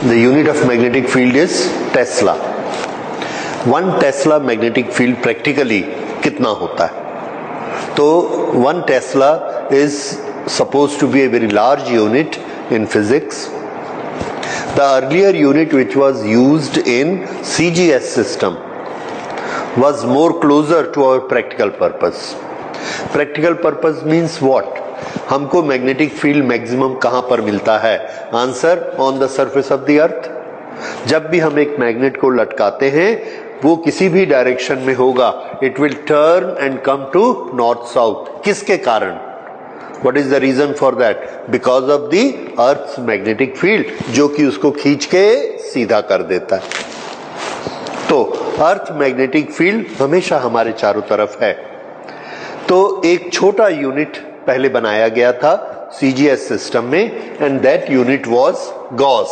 The unit of magnetic field is Tesla. 1 Tesla magnetic field practically कितना होता है? तो 1 Tesla is supposed to be a very large unit in physics. The earlier unit which was used in CGS system was more closer to our practical purpose. Practical purpose means what? हमको magnetic field maximum कहां पर मिलता है? Answer, on the surface of the earth. जब भी हम एक magnet को लटकाते हैं वो किसी भी डायरेक्शन में होगा, it will turn and come to north south. किसके कारण? What is the reason for that? Because of the Earth's magnetic field, जो कि उसको खींच के सीधा कर देता है. तो अर्थ मैग्नेटिक फील्ड हमेशा हमारे चारों तरफ है. तो एक छोटा यूनिट पहले बनाया गया था सीजीएस सिस्टम में, and that unit was Gauss.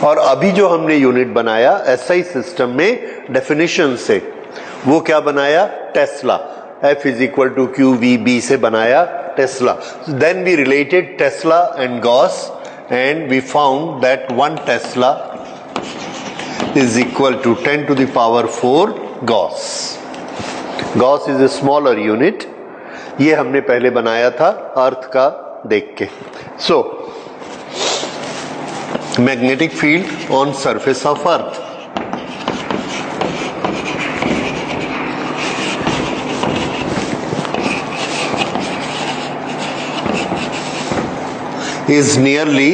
और अभी जो हमने यूनिट बनाया एसआई सिस्टम में डेफिनेशन से, वो क्या बनाया? Tesla. F is equal to Q V B से बनाया Tesla. Then we related Tesla and Gauss and we found that 1 Tesla is equal to 10 to the power 4 Gauss. Gauss is a smaller unit. ये हमने पहले बनाया था अर्थ का देख के. So magnetic field on surface of earth is nearly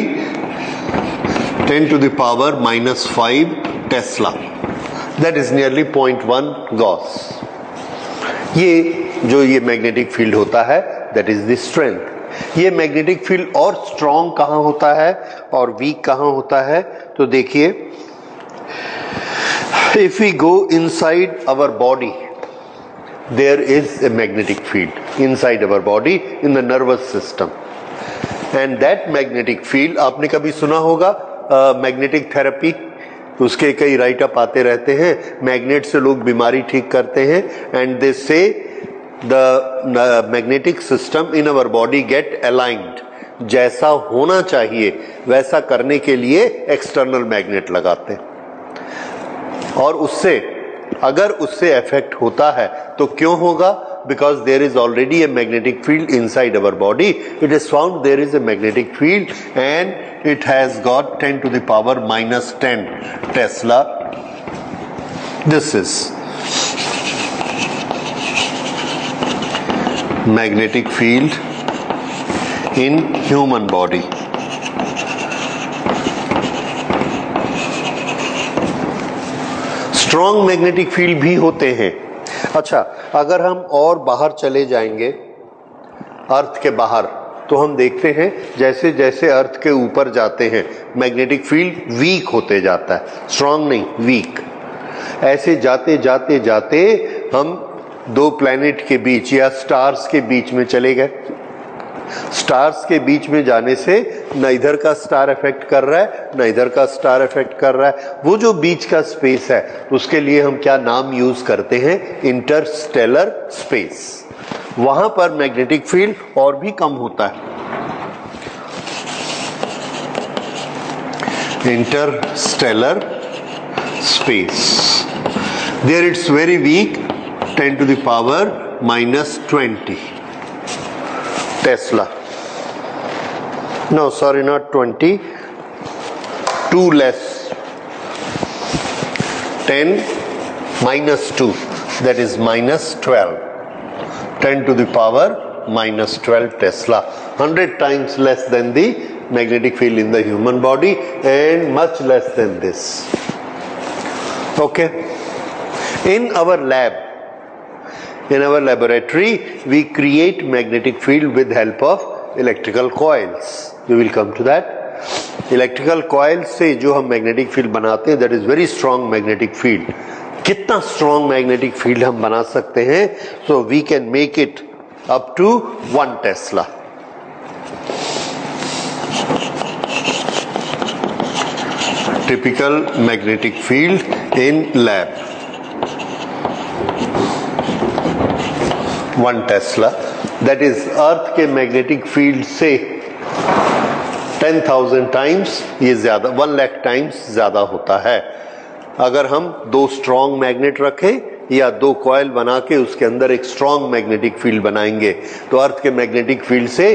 10 to the power minus 5 Tesla. That is nearly 0.1 Gauss. ये magnetic field होता है, that is the strength. ये मैग्नेटिक फील्ड और स्ट्रॉन्ग कहाँ होता है और वीक कहाँ होता है? तो देखिए, if we go inside our body, there is a magnetic field inside our body in the nervous system. And that magnetic field, आपने कभी सुना होगा मैग्नेटिक थेरेपी, उसके कई राइट अप आते रहते हैं. मैग्नेट से लोग बीमारी ठीक करते हैं, एंड दे से the magnetic system in our body get aligned. जैसा होना चाहिए वैसा करने के लिए एक्सटर्नल मैग्नेट लगाते हैं. और उससे अगर उससे इफेक्ट होता है तो क्यों होगा? Because there is already a magnetic field inside our body. It is found there is a magnetic field and it has got 10 to the power minus 10 Tesla. This is magnetic field in human body. Strong magnetic field भी होते हैं. अच्छा, अगर हम और बाहर चले जाएंगे अर्थ के बाहर, तो हम देखते हैं जैसे जैसे अर्थ के ऊपर जाते हैं मैग्नेटिक फील्ड वीक होते जाता है. स्ट्रांग नहीं, वीक. ऐसे जाते जाते जाते हम 2 प्लैनेट के बीच या स्टार्स के बीच में चले गए. स्टार्स के बीच में जाने से न इधर का स्टार इफेक्ट कर रहा है न इधर का स्टार इफेक्ट कर रहा है. वो जो बीच का स्पेस है उसके लिए हम क्या नाम यूज करते हैं? Interstellar space. वहां पर मैग्नेटिक फील्ड और भी कम होता है. Interstellar space, there it's very weak, 10 to the power minus 20 Tesla. No, sorry, not 20. 2 less. 10 minus 2. That is minus 12. 10 to the power minus 12 Tesla. 100 times less than the magnetic field in the human body and much less than this. Okay. In our lab, in our laboratory, we create magnetic field with help of electrical coils. We will come to that. Electrical coils से जो हम magnetic field बनाते हैं, that is very strong magnetic field. कितना strong magnetic field हम बना सकते हैं? So we can make it up to 1 Tesla. Typical magnetic field in lab. 1 tesla, that is earth के मैग्नेटिक फील्ड से 10,000 टाइम्स ये ज्यादा, 1 लाख टाइम्स ज्यादा होता है। अगर हम 2 स्ट्रॉन्ग मैग्नेट रखें या 2 कॉइल बना के उसके अंदर एक स्ट्रॉन्ग मैग्नेटिक फील्ड बनाएंगे तो अर्थ के मैग्नेटिक फील्ड से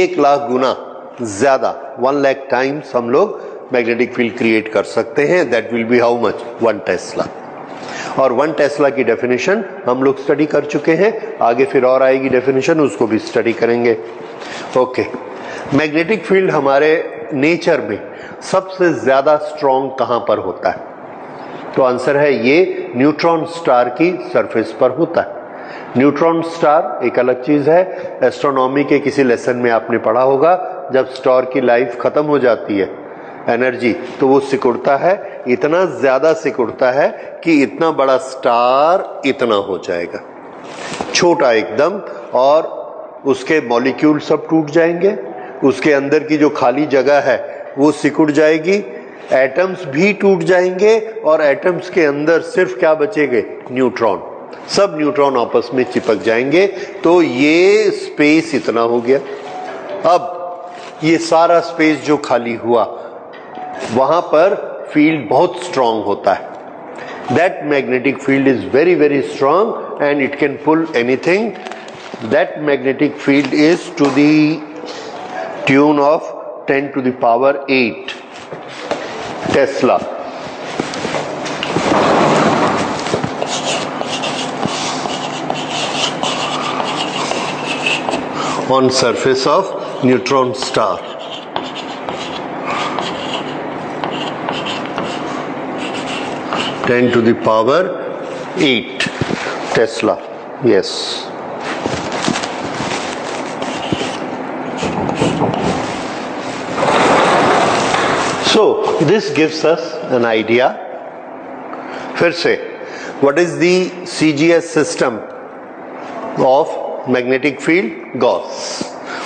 1 लाख गुना ज्यादा, 1 लाख टाइम्स हम लोग मैग्नेटिक फील्ड क्रिएट कर सकते हैं। That will be how much, 1 Tesla. और 1 टेस्ला की डेफिनेशन हम लोग स्टडी कर चुके हैं, आगे फिर और आएगी डेफिनेशन, उसको भी स्टडी करेंगे। ओके, मैग्नेटिक फील्ड हमारे नेचर में सबसे ज्यादा स्ट्रॉन्ग कहां पर होता है? तो आंसर है ये न्यूट्रॉन स्टार की सरफेस पर होता है। न्यूट्रॉन स्टार एक अलग चीज है, एस्ट्रोनॉमी के किसी लेसन में आपने पढ़ा होगा, जब स्टार की लाइफ खत्म हो जाती है एनर्जी तो वो सिकुड़ता है, इतना ज्यादा सिकुड़ता है कि इतना बड़ा स्टार इतना हो जाएगा, छोटा एकदम, और उसके मॉलिक्यूल सब टूट जाएंगे, उसके अंदर की जो खाली जगह है वो सिकुड़ जाएगी, एटम्स भी टूट जाएंगे और एटम्स के अंदर सिर्फ क्या बचेंगे? न्यूट्रॉन। सब न्यूट्रॉन आपस में चिपक जाएंगे, तो ये स्पेस इतना हो गया। अब ये सारा स्पेस जो खाली हुआ वहां पर फील्ड बहुत स्ट्रांग होता है। That magnetic field is very very strong and it can pull anything. That magnetic field is to the tune of 10 to the power 8 Tesla. on surface of neutron star. Ten to the power 8 Tesla. Yes. So this gives us an idea. फिर से, what is the CGS system of magnetic field? Gauss.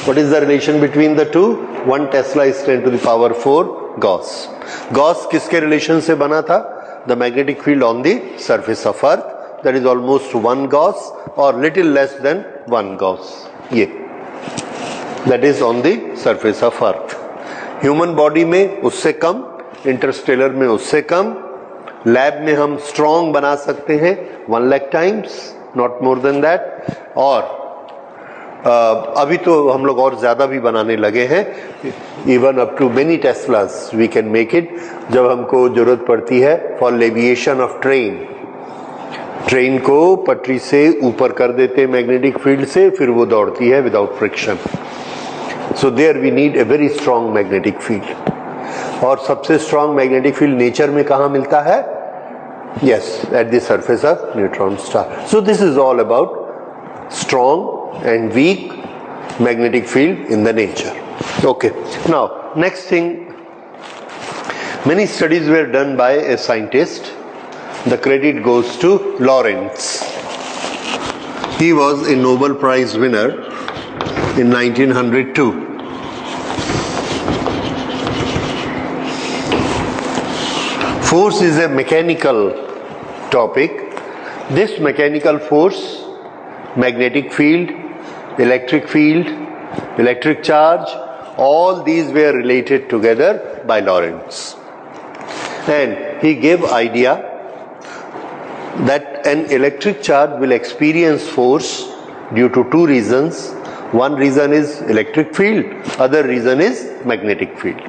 What is the relation between the two? 1 Tesla is 10 to the power 4 Gauss. Gauss किसके relation से बना था? The magnetic field on the surface of Earth, that is almost 1 Gauss or little less than 1 Gauss. ये that is on the surface of Earth. Human body में उससे कम, interstellar में उससे कम, lab में हम स्ट्रॉन्ग बना सकते हैं 1 lakh times, not more than that. और अभी तो हम लोग और ज्यादा भी बनाने लगे हैं, even up to many teslas we can make it, जब हमको जरूरत पड़ती है for levitation of train. Train को पटरी से ऊपर कर देते हैं मैग्नेटिक फील्ड से, फिर वो दौड़ती है without friction. So there we need a very strong magnetic field. और सबसे स्ट्रॉन्ग मैग्नेटिक फील्ड नेचर में कहाँ मिलता है? Yes, at the surface of neutron star. So this is all about strong and weak magnetic field in the nature. Okay, now next thing, many studies were done by a scientist. The credit goes to Lorentz. He was a Nobel Prize winner in 1902. Force is a mechanical topic. This mechanical force, magnetic field, electric charge, all these were related together by Lorentz. And he gave idea that an electric charge will experience force due to 2 reasons. One reason is electric field, other reason is magnetic field.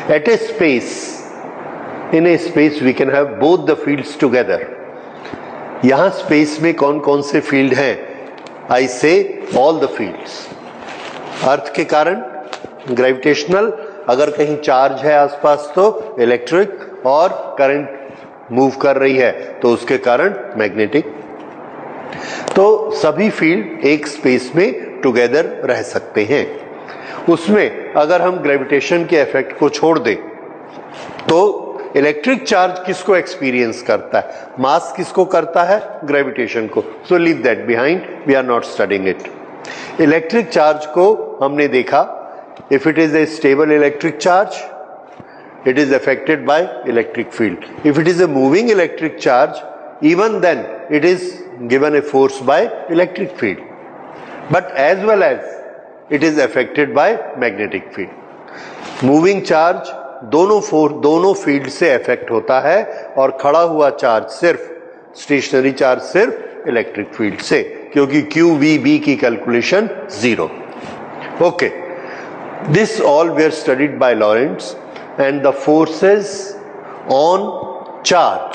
At a space, in a space we can have both the fields together. यहां space में कौन कौन से field हैं? आई से all the fields. अर्थ के कारण gravitational, अगर कहीं चार्ज है आसपास तो इलेक्ट्रिक, और करंट मूव कर रही है तो उसके कारण मैग्नेटिक। तो सभी फील्ड एक स्पेस में टुगेदर रह सकते हैं। उसमें अगर हम ग्रेविटेशन के इफेक्ट को छोड़ दें तो इलेक्ट्रिक चार्ज किसको एक्सपीरियंस करता है? मास किसको करता है? ग्रेविटेशन को। So leave that behind, we are not studying it. Electric charge को हमने देखा, if it is a stable electric charge, it is affected by electric field. If it is a moving electric charge, even then it is given a force by electric field. But as well as it is affected by magnetic field. Moving charge दोनों field से affect होता है और खड़ा हुआ charge सिर्फ, stationary charge सिर्फ electric field से, क्योंकि QVB की calculation 0. Okay, this all were studied by Lorentz and the forces on charge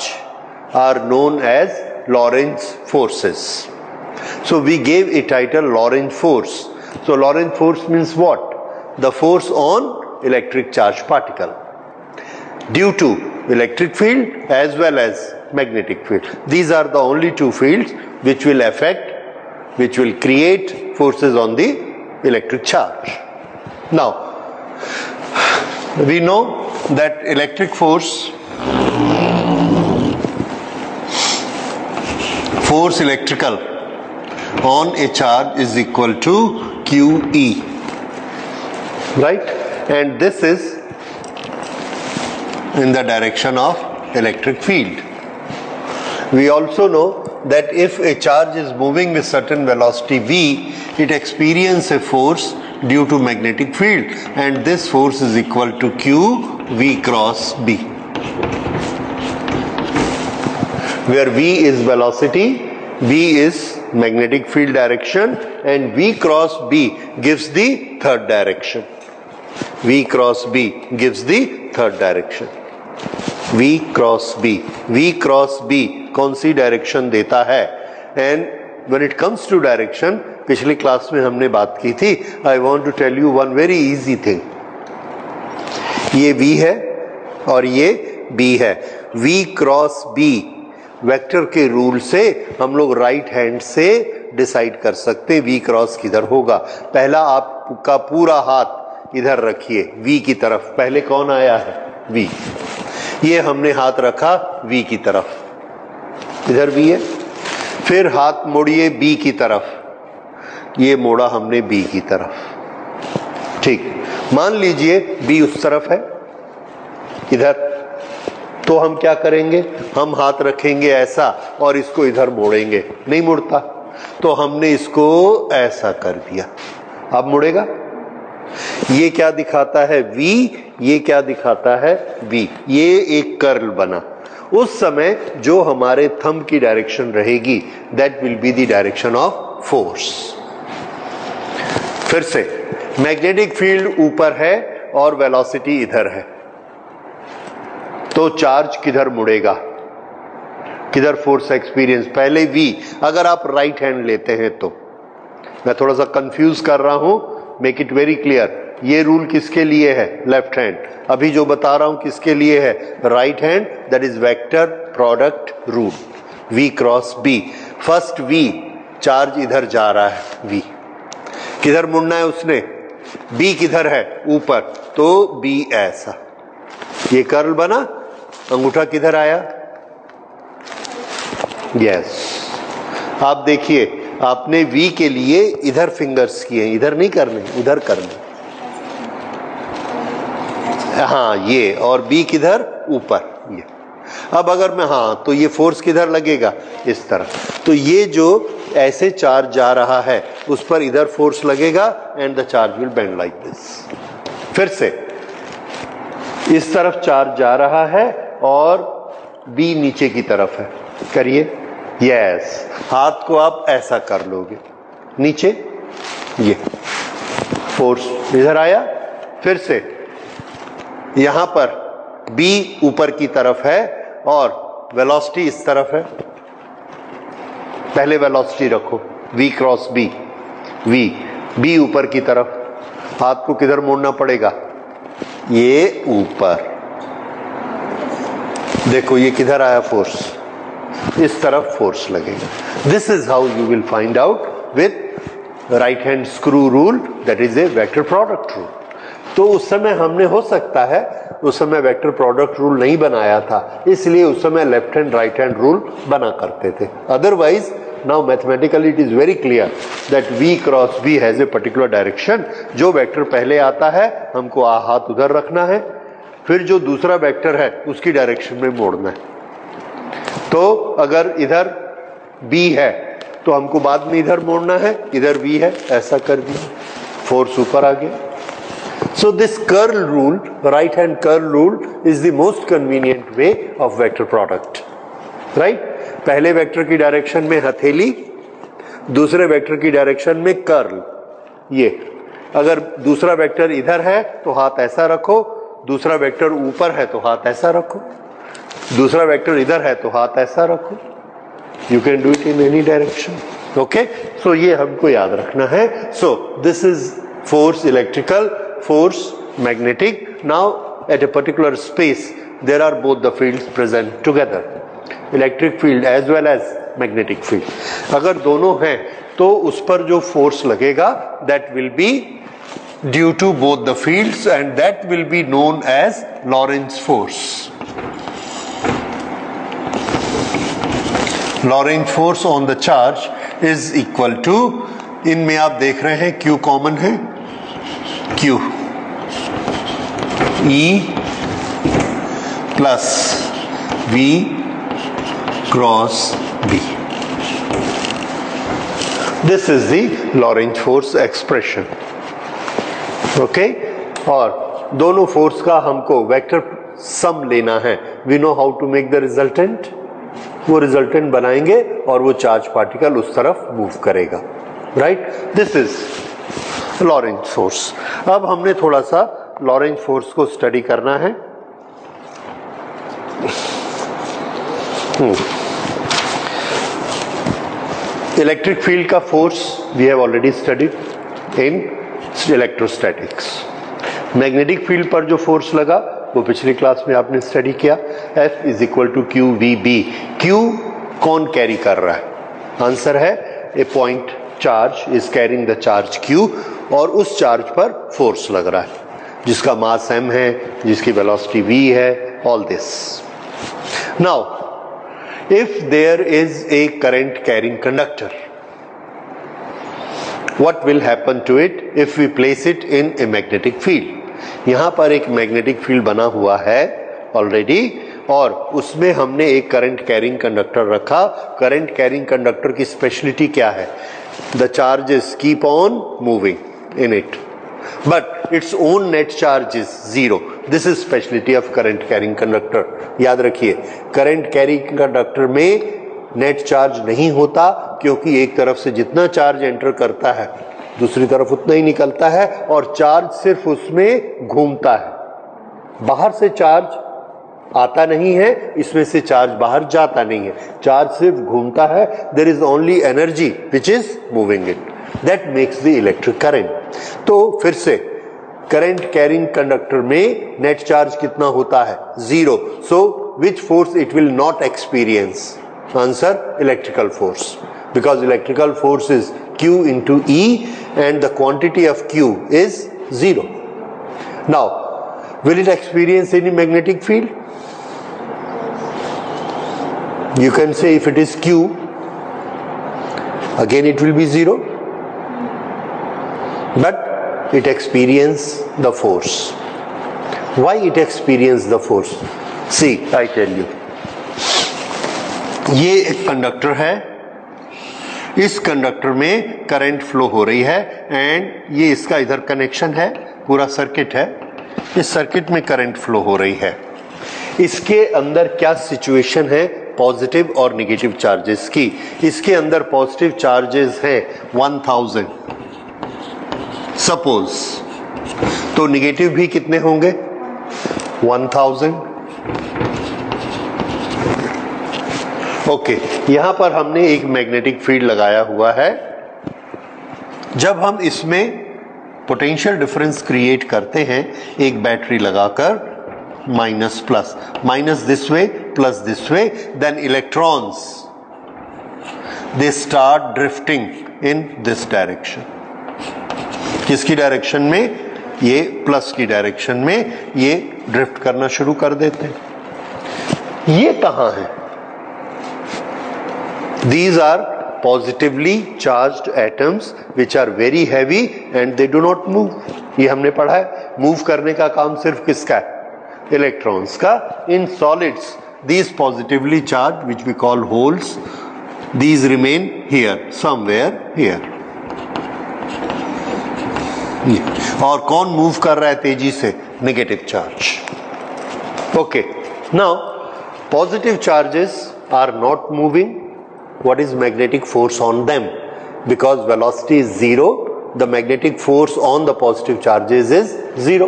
are known as Lorentz forces. So we gave a title Lorentz force. So Lorentz force means what? The force on electric charge particle due to electric field as well as magnetic field. These are the only two fields which will affect, which will create forces on the electric charge. Now we know that electric force electrical on a charge is equal to QE, right? And this is in the direction of electric field. We also know that if a charge is moving with certain velocity v, it experiences a force due to magnetic field, and this force is equal to Q V cross B, where V is velocity, B is magnetic field direction, and V cross B gives the third direction. V cross B gives the third direction. V cross B. V cross B कौन सी direction देता है? And when it comes to direction, पिछली class में हमने बात की थी. I want to tell you one very easy thing. ये V है और ये B है. V क्रॉस B वेक्टर के रूल से हम लोग राइट हैंड से डिसाइड कर सकते V क्रॉस किधर होगा. पहला आपका पूरा हाथ इधर रखिए V की तरफ. पहले कौन आया है? V. ये हमने हाथ रखा V की तरफ, इधर V है. फिर हाथ मोड़िए B की तरफ, ये मोड़ा हमने B की तरफ. ठीक, मान लीजिए B उस तरफ है इधर, तो हम क्या करेंगे? हम हाथ रखेंगे ऐसा और इसको इधर मोड़ेंगे. नहीं मुड़ता, तो हमने इसको ऐसा कर दिया. अब मुड़ेगा. ये क्या दिखाता है? V. ये क्या दिखाता है? V. ये एक कर्ल बना. उस समय जो हमारे थंब की डायरेक्शन रहेगी, that will be the direction of force. फिर से, मैग्नेटिक फील्ड ऊपर है और वेलोसिटी इधर है, तो चार्ज किधर मुड़ेगा? किधर फोर्स एक्सपीरियंस? पहले V. अगर आप राइट हैंड लेते हैं तो, मैं थोड़ा सा कंफ्यूज कर रहा हूं, मेक इट वेरी क्लियर. ये रूल किसके लिए है? Left hand. अभी जो बता रहा हूं किसके लिए है? Right hand. That is vector product rule. V cross B. First V, charge इधर जा रहा है. V किधर मुड़ना है उसने? B किधर है? ऊपर, तो B ऐसा. ये कर्ल बना, अंगूठा किधर आया? यस. आप देखिए, आपने V के लिए इधर फिंगर्स किए, इधर नहीं करने, उधर करने. हाँ, ये. और B किधर? ऊपर. ये. अब अगर मैं, हाँ, तो ये फोर्स किधर लगेगा? इस तरह. तो ये जो ऐसे चार्ज जा रहा है उस पर इधर फोर्स लगेगा and the charge will bend like this. फिर से इस तरफ चार्ज जा रहा है और B नीचे की तरफ है. करिए. यस. हाथ को आप ऐसा कर लोगे नीचे, ये फोर्स इधर आया. फिर से यहां पर B ऊपर की तरफ है और वेलोसिटी इस तरफ है. पहले वेलोसिटी रखो, V क्रॉस B. B ऊपर की तरफ. हाथ को किधर मोड़ना पड़ेगा? ये ऊपर. देखो ये किधर आया फोर्स? इस तरफ फोर्स लगेगा. This is how you will find out with right hand screw rule, that is a vector product rule. तो उस समय हमने, हो सकता है उस समय वेक्टर प्रोडक्ट रूल नहीं बनाया था, इसलिए उस समय left hand right hand rule बना करते थे. Otherwise now mathematically it is very clear that V cross B has a particular direction. जो वेक्टर पहले आता है हमको हाथ उधर रखना है, फिर जो दूसरा वेक्टर है उसकी डायरेक्शन में मोड़ना है. तो अगर इधर B है तो हमको बाद में इधर मोड़ना है, इधर V है, ऐसा कर दिया. फोर्स ऊपर आ गया. So this curl rule, right hand curl rule is the most convenient way of vector product, right? पहले वेक्टर की डायरेक्शन में हथेली, दूसरे वेक्टर की डायरेक्शन में कर्ल. ये अगर दूसरा वेक्टर इधर है तो हाथ ऐसा रखो, दूसरा वेक्टर ऊपर है तो हाथ ऐसा रखो, दूसरा वेक्टर इधर है तो हाथ ऐसा रखो. You can do it in any direction. Okay, so ये हमको याद रखना है. So this is force electrical, force magnetic. Now at a particular space there are both the fields present together, electric field as well as magnetic field. अगर दोनों हैं तो उस पर जो force लगेगा that will be due to both the fields and that will be known as Lorentz force. Lorentz force on the charge is equal to, इनमें आप देख रहे हैं Q कॉमन है, Q E plus V cross B. This is the Lorentz force expression. Okay? और दोनों force का हमको वेक्टर सम लेना है. We know how to make the resultant. वो रिजल्टेंट बनाएंगे और वो चार्ज पार्टिकल उस तरफ मूव करेगा. Right? This is Lorentz force. अब हमने थोड़ा सा लॉरेंट्ज फोर्स को स्टडी करना है. इलेक्ट्रिक फील्ड का force we have already studied in electrostatics. Magnetic field पर जो फोर्स लगा वो पिछली क्लास में आपने स्टडी किया. F is equal to Q V B. Q कौन कैरी कर रहा है? आंसर है a point charge is carrying the charge Q और उस चार्ज पर फोर्स लग रहा है जिसका मास m है, जिसकी वेलोसिटी v है. All this. Now if there is a current carrying conductor, what will happen to it if we place it in a magnetic field? यहां पर एक मैग्नेटिक फील्ड बना हुआ है ऑलरेडी और उसमें हमने एक करंट कैरिंग कंडक्टर रखा. करंट कैरिंग कंडक्टर की स्पेशलिटी क्या है? The charges keep on moving in it but its own net charge is zero. This is speciality of current carrying conductor. याद रखिए, करंट कैरिंग कंडक्टर में net charge नहीं होता क्योंकि एक तरफ से जितना चार्ज एंटर करता है दूसरी तरफ उतना ही निकलता है और चार्ज सिर्फ उसमें घूमता है. बाहर से चार्ज आता नहीं है, इसमें से चार्ज बाहर जाता नहीं है, चार्ज सिर्फ घूमता है. There is only energy which is moving it. That makes the electric current. तो फिर से करंट कैरिंग कंडक्टर में नेट चार्ज कितना होता है? Zero. So which force it will not experience? Answer, electrical force, because electrical force is Q into E and the quantity of Q is zero. Now, will it experience any magnetic field? You can say if it is Q, again it will be zero, but it experiences the force. Why it experiences the force? See, I tell you. ये एक conductor है, इस conductor में current flow हो रही है and ये इसका इधर कनेक्शन है, पूरा सर्किट है. इस सर्किट में करंट फ्लो हो रही है. इसके अंदर क्या सिचुएशन है पॉजिटिव और नेगेटिव चार्जेस की? इसके अंदर पॉजिटिव चार्जेस हैं 1000 सपोज, तो नेगेटिव भी कितने होंगे? 1000. ओके, यहां पर हमने एक मैग्नेटिक फील्ड लगाया हुआ है. जब हम इसमें पोटेंशियल डिफरेंस क्रिएट करते हैं एक बैटरी लगाकर, minus plus, minus this way plus this way, then electrons they start drifting in this direction. किसकी डायरेक्शन में? ये प्लस की डायरेक्शन में ये ड्रिफ्ट करना शुरू कर देते हैं. ये कहां है? These are positively charged atoms which are very heavy and they do not move. ये हमने पढ़ा है. मूव करने का काम सिर्फ किसका है? इलेक्ट्रॉन्स का. In solids, these positively charged which we call holes, these remain here, somewhere here. और कौन मूव कर रहा है तेजी से? Negative charge. Okay, now positive charges are not moving. What is magnetic force on them? Because velocity is zero, the magnetic force on the positive charges is zero.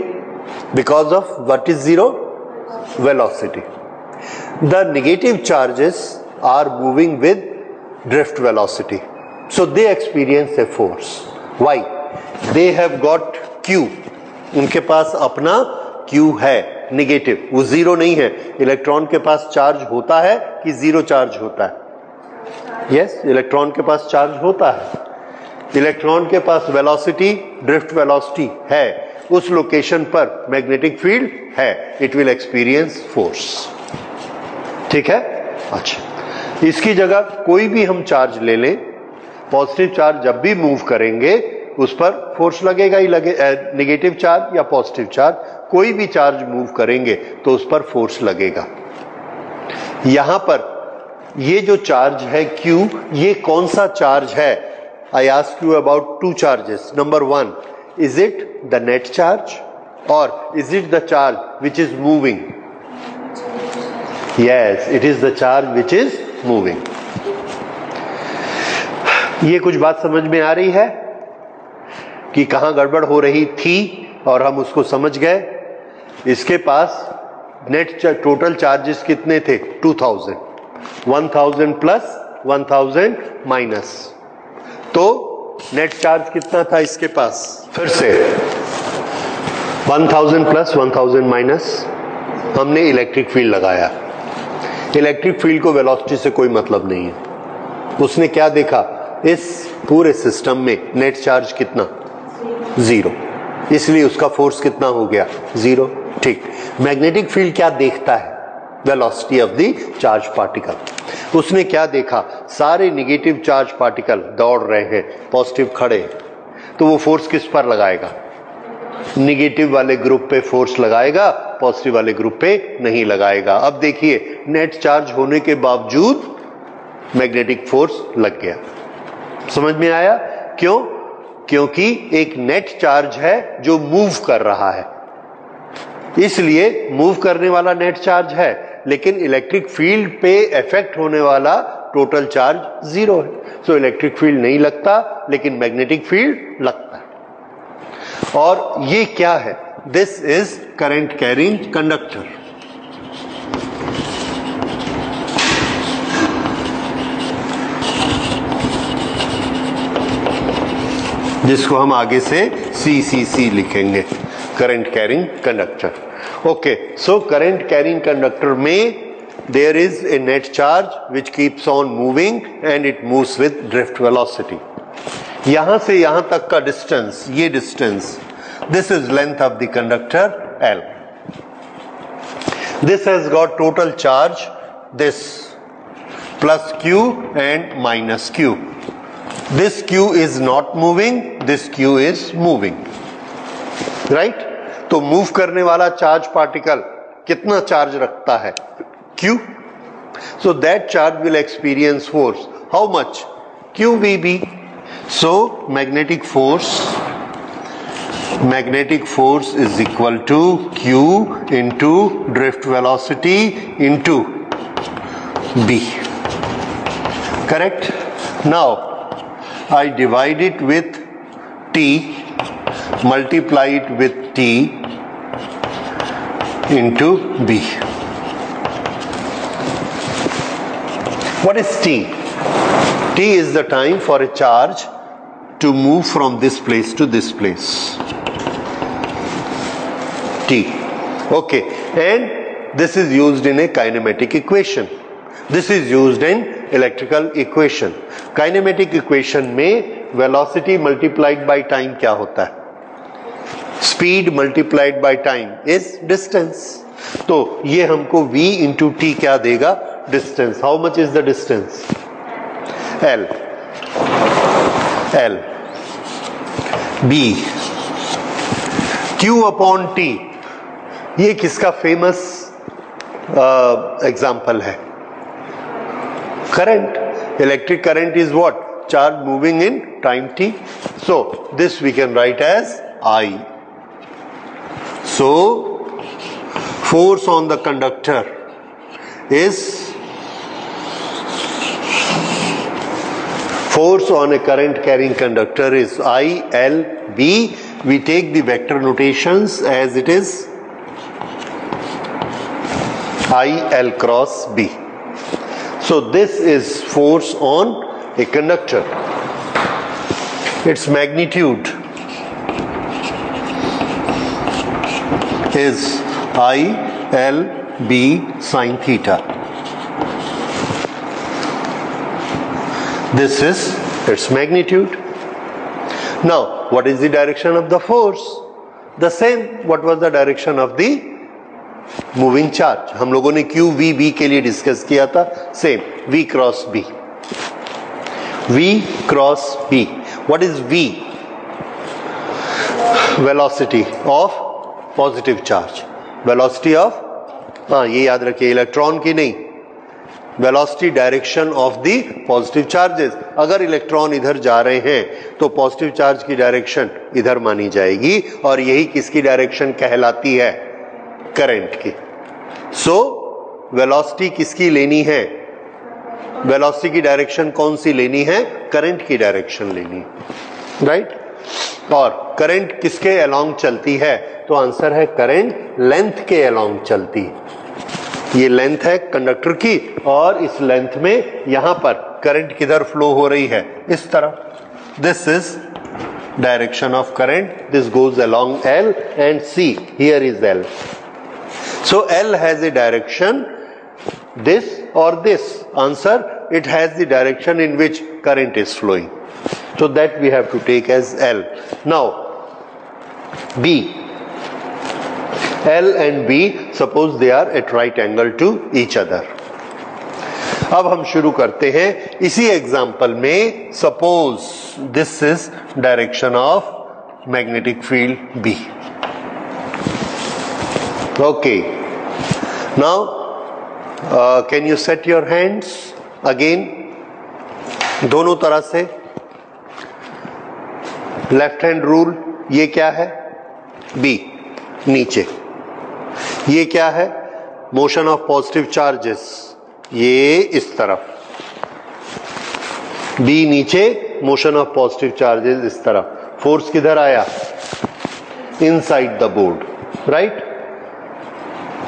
Because of what is zero? Velocity. The negative charges are moving with drift velocity, so they experience a force. Why? They have got Q. उनके पास अपना Q है negative, वो zero नहीं है. Electron के पास charge होता है कि जीरो चार्ज होता है? यस, इलेक्ट्रॉन के पास चार्ज होता है. इलेक्ट्रॉन के पास वेलोसिटी, ड्रिफ्ट वेलोसिटी है, उस लोकेशन पर मैग्नेटिक फील्ड है, इट विल एक्सपीरियंस फोर्स. ठीक है. अच्छा, इसकी जगह कोई भी हम चार्ज ले लें, पॉजिटिव चार्ज जब भी मूव करेंगे उस पर फोर्स लगेगा ही नेगेटिव चार्ज या पॉजिटिव चार्ज, कोई भी चार्ज मूव करेंगे तो उस पर फोर्स लगेगा. यहां पर ये जो चार्ज है Q, ये कौन सा चार्ज है? I ask you about two charges. Number one, is it the net charge और is it the charge which is moving? Yes, it is the charge which is moving. ये कुछ बात समझ में आ रही है कि कहां गड़बड़ हो रही थी और हम उसको समझ गए. इसके पास नेट टोटल चार्जेस कितने थे? 2000. 1000 प्लस 1000 माइनस, तो नेट चार्ज कितना था इसके पास? फिर से 1000 प्लस 1000 माइनस, हमने इलेक्ट्रिक फील्ड लगाया. इलेक्ट्रिक फील्ड को वेलोसिटी से कोई मतलब नहीं है. उसने क्या देखा? इस पूरे सिस्टम में नेट चार्ज कितना? जीरो. इसलिए उसका फोर्स कितना हो गया? जीरो. ठीक. मैग्नेटिक फील्ड क्या देखता है? Velocity of the charge particle. उसने क्या देखा? सारे नेगेटिव चार्ज पार्टिकल दौड़ रहे हैं, पॉजिटिव खड़े, तो वो फोर्स किस पर लगाएगा? नेगेटिव वाले ग्रुप पे फोर्स लगाएगा, पॉजिटिव वाले ग्रुप पे नहीं लगाएगा. अब देखिए, नेट चार्ज होने के बावजूद मैग्नेटिक फोर्स लग गया. समझ में आया? क्यों? क्योंकि एक नेट चार्ज है जो मूव कर रहा है, इसलिए मूव करने वाला नेट चार्ज है, लेकिन इलेक्ट्रिक फील्ड पे इफेक्ट होने वाला टोटल चार्ज जीरो है. सो इलेक्ट्रिक फील्ड नहीं लगता, लेकिन मैग्नेटिक फील्ड लगता है. और ये क्या है? This is current carrying conductor. जिसको हम आगे से CCC लिखेंगे, current carrying conductor. Okay, so current carrying conductor में there is a net charge which keeps on moving and it moves with drift velocity. यहां से यहां तक का डिस्टेंस, ये distance, this is length of the conductor L. This has got total charge, this plus Q and minus Q. This Q is not moving, this Q is moving, right? तो move करने वाला charge particle कितना charge रखता है? Q. So that charge will experience force. How much? QVB. So magnetic force is equal to Q into drift velocity into B. Correct? Now I divide it with T, multiply it with T into B. What is T? T is the time for a charge to move from this place to this place. T. Okay. And this is used in a kinematic equation. This is used in electrical equation. Kinematic equation में velocity multiplied by time क्या होता है? Speed multiplied by time is distance. तो ये हमको V into T क्या देगा? Distance. How much is the distance? L. L. B. Q upon T. ये किसका फेमस एग्जाम्पल है? Current. Electric current is what? Charge moving in time t. So this we can write as I. So force on the conductor is force on a current carrying conductor is I L B. We take the vector notations as it is I L cross B. So this is force on a conductor. Its magnitude is I L B sin theta. This is its magnitude. Now, what is the direction of the force? The same. What was the direction of the moving charge? हम लोगों ने Q V B के लिए discuss किया था. Same, V cross B. V cross B. What is V? Velocity of positive charge. Velocity of, ये याद रखिए, इलेक्ट्रॉन की नहीं, velocity direction of the positive charges. अगर इलेक्ट्रॉन इधर जा रहे हैं तो पॉजिटिव चार्ज की डायरेक्शन इधर मानी जाएगी, और यही किसकी डायरेक्शन कहलाती है? करंट की. सो वेलोसिटी किसकी लेनी है? वेलोसिटी की डायरेक्शन कौन सी लेनी है? करंट की डायरेक्शन लेनी, राइट? और करंट किसके अलोंग चलती है? तो आंसर है करंट लेंथ के अलोंग चलती. ये लेंथ है कंडक्टर की, और इस लेंथ में यहां पर करंट किधर फ्लो हो रही है? इस तरह. This is direction of current. This goes along L and C. Here is L. So L has a direction, this or this. Answer, it has the direction in which current is flowing. So that we have to take as L. Now B. L and B, suppose they are at right angle to each other. अब हम शुरू करते हैं इसी example में. Suppose this is direction of magnetic field B. Okay. Now, can you set your hands again? दोनों तरह से. Left hand rule. ये क्या है? B. नीचे. ये क्या है? Motion of positive charges. ये इस तरफ. B नीचे, मोशन ऑफ पॉजिटिव चार्जेस इस तरफ. फोर्स किधर आया? Inside the board, right?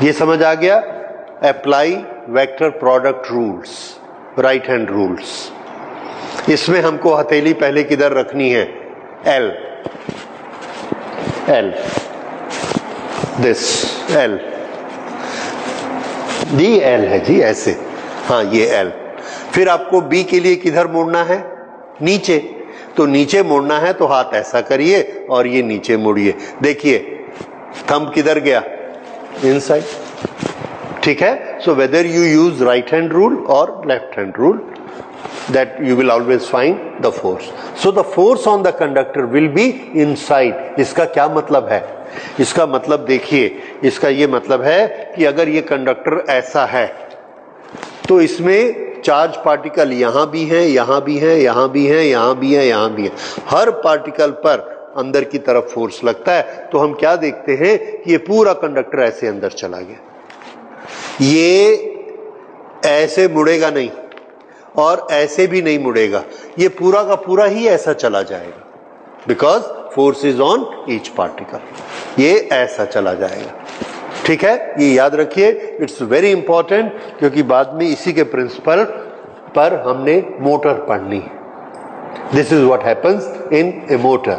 ये समझ आ गया? Apply vector product rules, right hand rules. इसमें हमको हथेली पहले किधर रखनी है? L. L. This L. ये L है जी, ऐसे. हाँ, ये L. फिर आपको B के लिए किधर मोड़ना है? नीचे. तो नीचे मोड़ना है तो हाथ ऐसा करिए और ये नीचे मुड़िए. देखिए थंब किधर गया? इनसाइड. ठीक है? So whether you use right hand rule और left hand rule, that you will always find the force. So the force on the conductor will be inside. इसका क्या मतलब है? इसका मतलब देखिए, इसका ये मतलब है कि अगर ये कंडक्टर ऐसा है तो इसमें चार्ज पार्टिकल यहां भी है, यहां भी है, यहां भी है, यहां भी है, यहां भी है. हर पार्टिकल पर अंदर की तरफ फोर्स लगता है. तो हम क्या देखते हैं कि ये पूरा कंडक्टर ऐसे अंदर चला गया. ये ऐसे मुड़ेगा नहीं और ऐसे भी नहीं मुड़ेगा. ये पूरा का पूरा ही ऐसा चला जाएगा, because force is on each particle. ये ऐसा चला जाएगा. ठीक है? ये याद रखिए. इट्स वेरी इंपॉर्टेंट, क्योंकि बाद में इसी के प्रिंसिपल पर हमने मोटर पढ़नी है. This is what happens in A motor.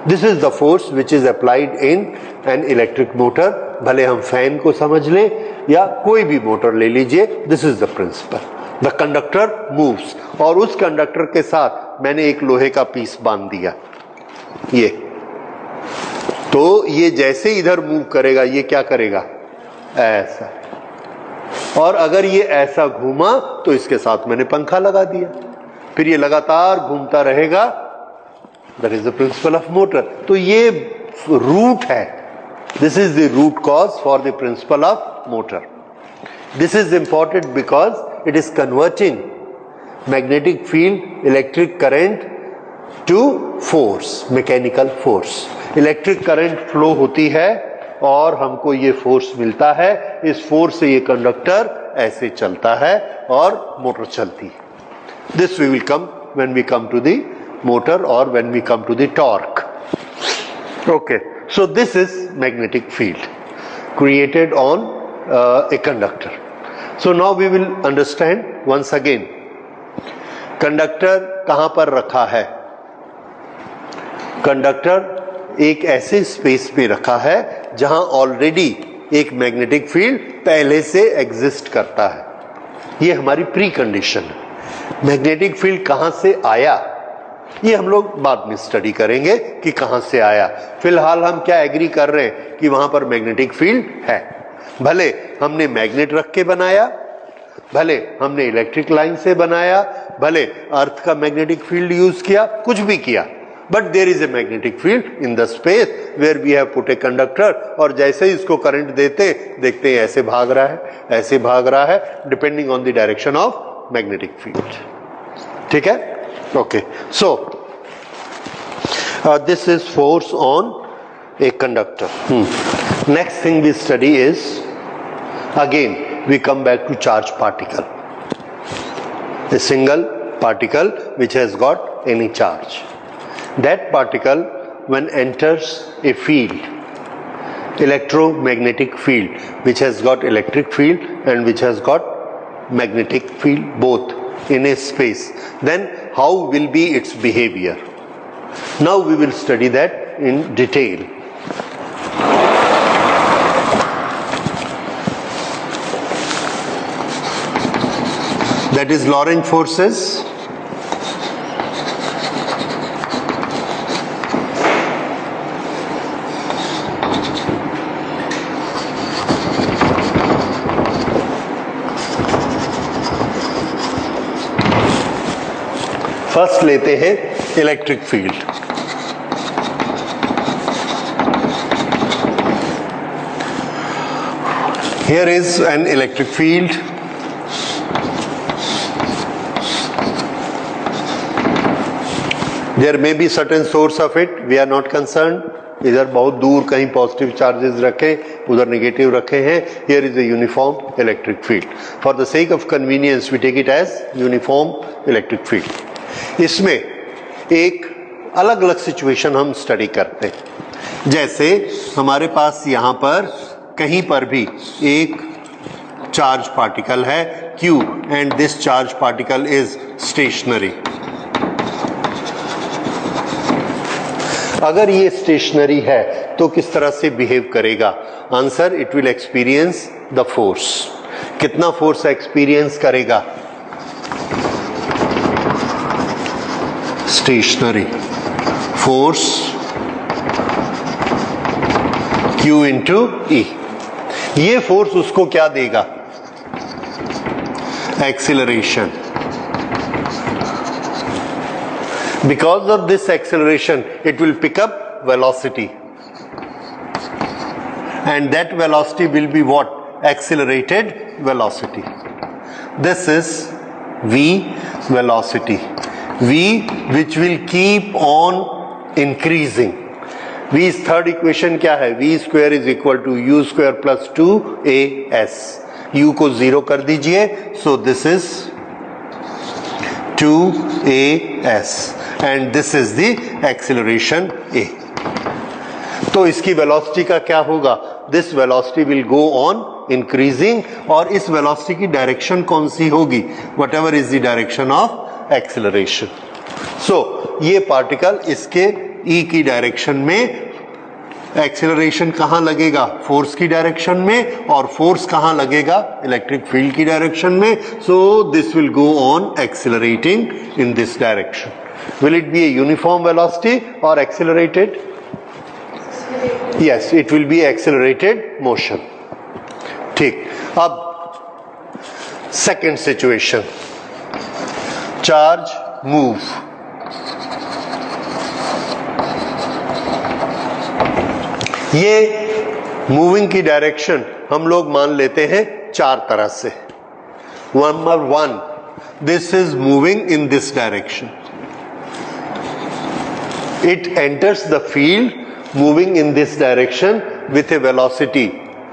This is the force which is applied in an electric motor. भले हम फैन को समझ लें या कोई भी मोटर ले लीजिए. This is the principle. The conductor moves, और उस कंडक्टर के साथ मैंने एक लोहे का पीस बांध दिया. ये तो ये जैसे इधर मूव करेगा, ये क्या करेगा? ऐसा. और अगर ये ऐसा घूमा तो इसके साथ मैंने पंखा लगा दिया. फिर ये लगातार घूमता रहेगा. That is the principle of motor. तो ये रूट है. This is the root cause for the principle of motor. This is important because it is converting magnetic field, electric current to force, mechanical force. Electric current flow होती है और हमको ये force मिलता है, इस फोर्स से ये कंडक्टर ऐसे चलता है और मोटर चलती है। This we will come when we come to the motor और when we come to the torque. Okay, so this is magnetic field created on a conductor. So now we will understand once again, conductor कहां पर रखा है? Conductor एक ऐसे space पे रखा है जहां ऑलरेडी एक मैग्नेटिक फील्ड पहले से एग्जिस्ट करता है। ये हमारी प्री कंडीशन है। मैग्नेटिक फील्ड कहां से आया ये हम लोग बाद में स्टडी करेंगे कि कहां से आया। फिलहाल हम क्या एग्री कर रहे हैं कि वहां पर मैग्नेटिक फील्ड है। भले हमने मैग्नेट रख के बनाया, भले हमने इलेक्ट्रिक लाइन से बनाया, भले अर्थ का मैग्नेटिक फील्ड यूज किया, कुछ भी किया, but there is a magnetic field in the space where we have put a conductor. और जैसे ही इसको करंट देते देखते हैं ऐसे भाग रहा है, ऐसे भाग रहा है, depending on the direction of magnetic field. ठीक है, okay, so this is force on a conductor. Next thing we study is, again we come back to charge particle, a single particle which has got any charge. That particle when enters a field, electromagnetic field, which has got electric field and which has got magnetic field both in a space, then how will be its behavior? Now we will study that in detail. That is Lorentz forces. First लेते हैं electric field. Here is an electric field. There may be certain source of it, we are not concerned. इधर बहुत दूर कहीं positive charges रखे, उधर negative रखे हैं। Here is a uniform electric field. For the sake of convenience, we take it as uniform electric field. इसमें एक अलग अलग सिचुएशन हम स्टडी करते हैं। जैसे हमारे पास यहां पर कहीं पर भी एक चार्ज पार्टिकल है Q and this charge particle is stationary. अगर ये स्टेशनरी है तो किस तरह से बिहेव करेगा? Answer, it will experience the force. कितना फोर्स एक्सपीरियंस करेगा? Stationary force Q into E। ये फोर्स उसको क्या देगा? Acceleration. Because of this acceleration, it will pick up velocity, and that velocity will be what? Accelerated velocity. This is V velocity, V which will keep on increasing. V's third equation क्या है? V square is equal to U square plus 2AS. U को 0 कर दीजिए, so this is 2AS and this is the acceleration A. तो इसकी velocity का क्या होगा? This velocity will go on increasing, और इस वेलोसिटी की डायरेक्शन कौन सी होगी? Whatever is the direction of acceleration. So ये पार्टिकल इसके E की डायरेक्शन में, एक्सेलरेशन कहां लगेगा? फोर्स की डायरेक्शन में, और फोर्स कहां लगेगा? इलेक्ट्रिक फील्ड की डायरेक्शन में। So this will go on accelerating in this direction. Will it be a uniform velocity or accelerated? Yes, it will be accelerated motion. ठीक, अब second situation, charge move. ये moving की direction हम लोग मान लेते हैं चार तरह से। Number 1, this is moving in this direction. It enters the field moving in this direction with a velocity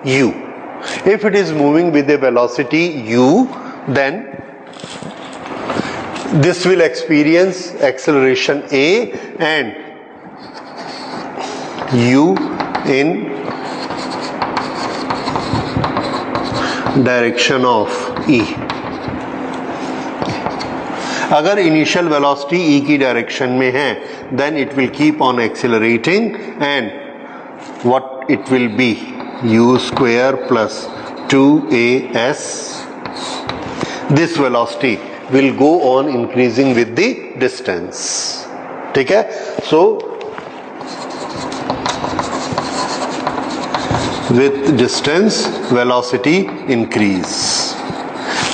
u. If it is moving with a velocity u, then this will experience acceleration a and u in direction of E. अगर initial velocity E की direction में है, then it will keep on accelerating and what it will be u square plus 2as. This velocity will go on increasing with the distance. ठीक है. सो with distance velocity increase.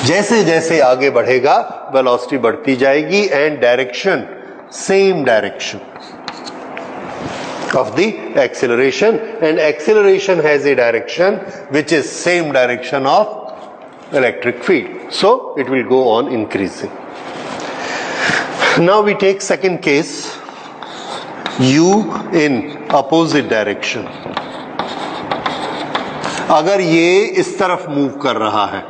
जैसे जैसे आगे बढ़ेगा velocity बढ़ती जाएगी and direction same direction of the acceleration, and acceleration has a direction which is same direction of electric field, so it will go on increasing. Now we take second case, u in opposite direction. अगर ये इस तरफ move कर रहा है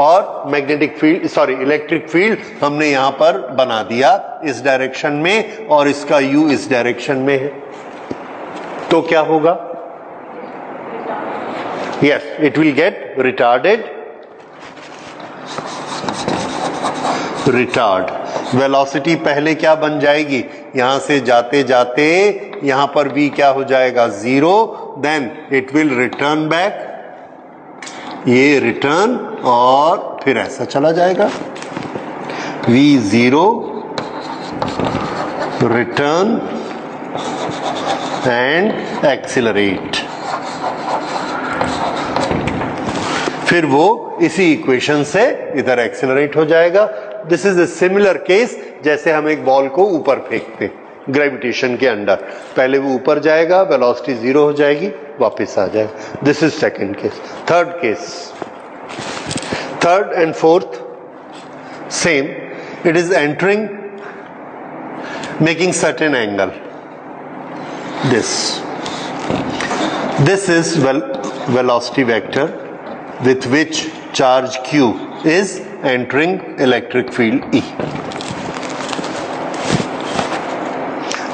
और magnetic field electric field हमने यहां पर बना दिया इस डायरेक्शन में और इसका u इस डायरेक्शन में है, तो क्या होगा? Yes, it will get retard. Velocity पहले क्या बन जाएगी? यहां से जाते जाते यहां पर v क्या हो जाएगा? 0. Then it will return back, ये रिटर्न और फिर ऐसा चला जाएगा. v0 return and accelerate. फिर वो इसी इक्वेशन से इधर एक्सिलरेट हो जाएगा. This is a similar case जैसे हम एक बॉल को ऊपर फेंकते ग्रेविटेशन के अंडर. पहले वो ऊपर जाएगा, वेलोसिटी 0 हो जाएगी, वापस आ जाएगा. This is second case. Third case, third and fourth same. It is entering, making certain angle. This is velocity vector with which charge q is entering electric field E.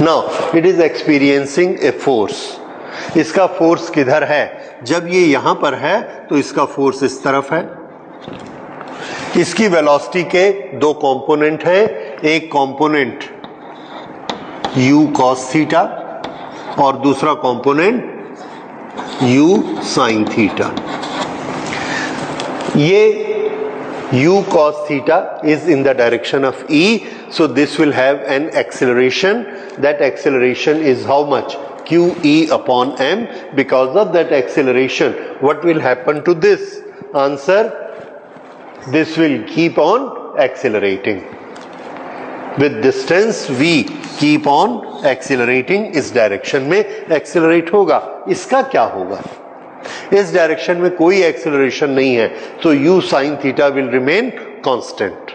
Now it is experiencing a force. इसका force किधर है? जब ये यहां पर है तो इसका फोर्स इस तरफ है. इसकी वेलोसिटी के दो कंपोनेंट हैं. एक कंपोनेंट u cos थीटा और दूसरा कंपोनेंट u sin थीटा. ये u cos theta is in the direction of E, so this will have an acceleration. That acceleration is how much? QE upon m. Because of that acceleration, what will happen to this? Answer, this will keep on accelerating. With distance v keep on accelerating. इस direction में accelerate होगा. इसका क्या होगा? इस direction में कोई acceleration नहीं है, तो u sin theta will remain constant.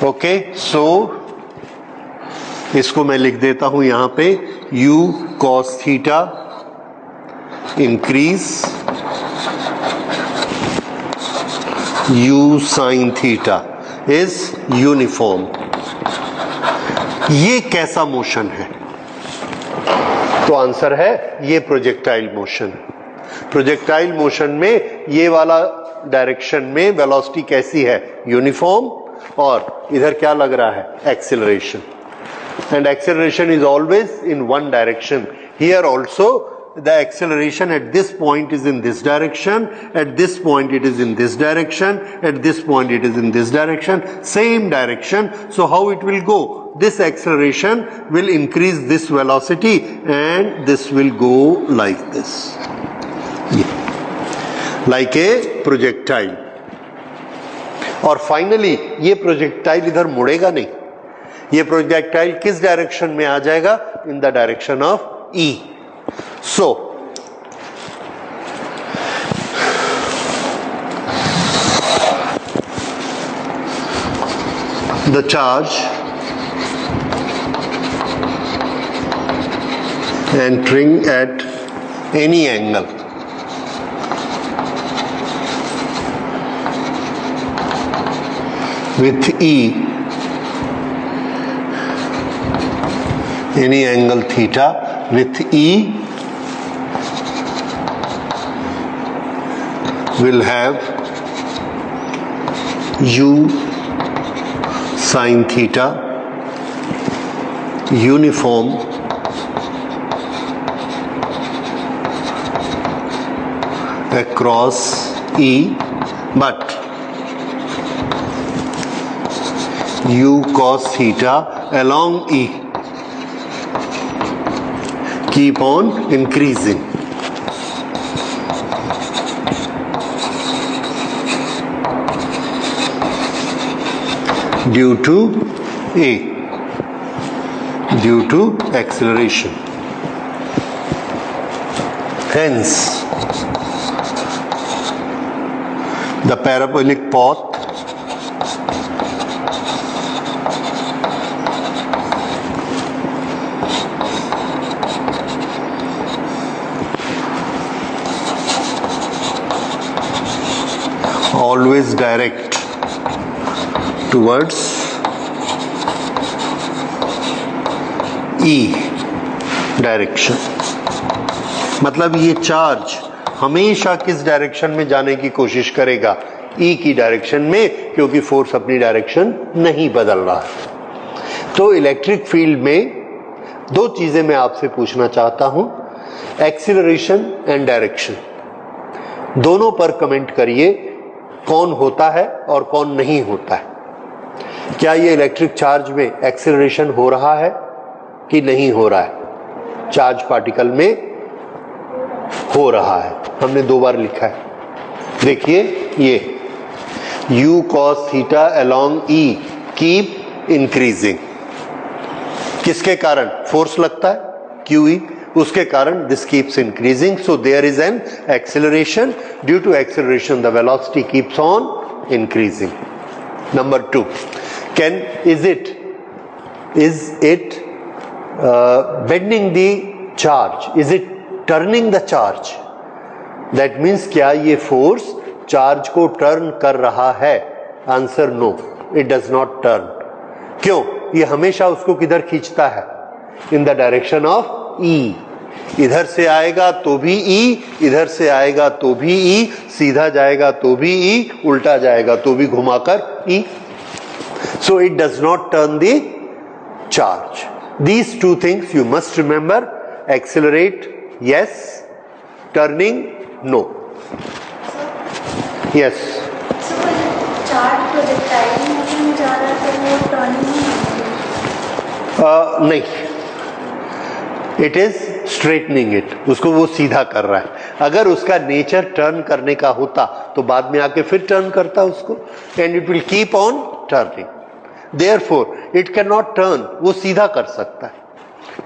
Okay, so इसको मैं लिख देता हूं यहां पे u cos theta increase u sin theta is uniform. ये कैसा मोशन है? तो आंसर है ये प्रोजेक्टाइल मोशन. प्रोजेक्टाइल मोशन में ये वाला डायरेक्शन में वेलोसिटी कैसी है? यूनिफॉर्म. और इधर क्या लग रहा है? Acceleration. And acceleration is always in one direction. Here also the acceleration at this point is in this direction, at this point it is in this direction, at this point it is in this direction, same direction. So how it will go? This acceleration will increase this velocity and this will go like this, like a projectile. और finally ये projectile इधर मुड़ेगा नहीं. ये projectile किस direction में आ जाएगा? इन the direction of E. So the charge entering at any angle with E, any angle theta with E will have U sin theta uniform across E, but U cos theta along E keep on increasing. Due to A, due to acceleration. Hence, the parabolic path always direct towards E direction. मतलब ये charge हमेशा किस direction में जाने की कोशिश करेगा? E की डायरेक्शन में, क्योंकि फोर्स अपनी डायरेक्शन नहीं बदल रहा है. तो इलेक्ट्रिक फील्ड में दो चीजें मैं आपसे पूछना चाहता हूं, एक्सीलरेशन एंड डायरेक्शन. दोनों पर कमेंट करिए कौन होता है और कौन नहीं होता है. क्या ये इलेक्ट्रिक चार्ज में एक्सीलरेशन हो रहा है कि नहीं हो रहा है? चार्ज पार्टिकल में हो रहा है. हमने दो बार लिखा है. देखिए ये u cos theta along E keep increasing. किसके कारण? फोर्स लगता है QE, उसके कारण this keeps increasing. So there is an acceleration. Due to acceleration the velocity keeps on increasing. Number 2, is it bending the charge? Is it turning the charge? That means क्या ये force charge को turn कर रहा है? Answer no, it does not turn. क्यों? ये हमेशा उसको किधर खींचता है? In the direction of E. इधर से आएगा तो भी E, इधर से आएगा तो भी E, सीधा जाएगा तो भी E, उल्टा जाएगा तो भी घुमाकर E. So it does not turn the charge. These two things you must remember. Accelerate, yes. Turning, no. Yes. So charge projectile में जा रहा है तो वो turning नहीं. It is straightening it. उसको वो सीधा कर रहा है. अगर उसका नेचर टर्न करने का होता तो बाद में आके फिर टर्न करता उसको, and it will keep on turning. Therefore, it cannot turn. वो सीधा कर सकता है.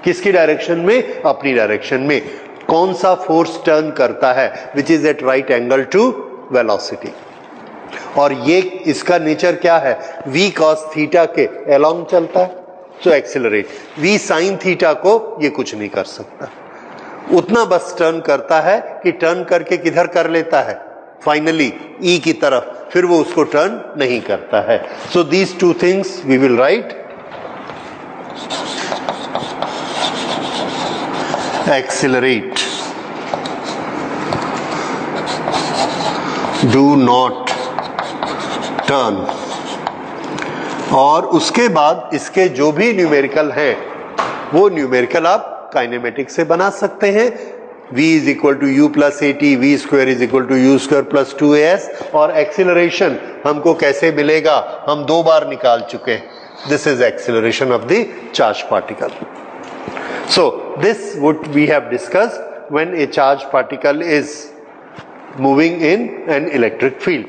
किसकी डायरेक्शन में? अपनी डायरेक्शन में. कौन सा फोर्स टर्न करता है? Which is at right angle to velocity. और ये इसका नेचर क्या है? V cos थीटा के along चलता है, so accelerate. V sin theta को ये कुछ नहीं कर सकता. उतना बस टर्न करता है कि टर्न करके किधर कर लेता है? फाइनली E की तरफ. फिर वो उसको टर्न नहीं करता है. So these two things we will write. Accelerate, do not turn. और उसके बाद इसके जो भी न्यूमेरिकल हैं वो न्यूमेरिकल आप काइनेमेटिक से बना सकते हैं. v is equal to u plus at, v square is equal to u square plus 2as. और एक्सीलरेशन हमको कैसे मिलेगा? हम दो बार निकाल चुके हैं. This is acceleration of the charge particle. So this what we have discussed when a charge particle is moving in an electric field.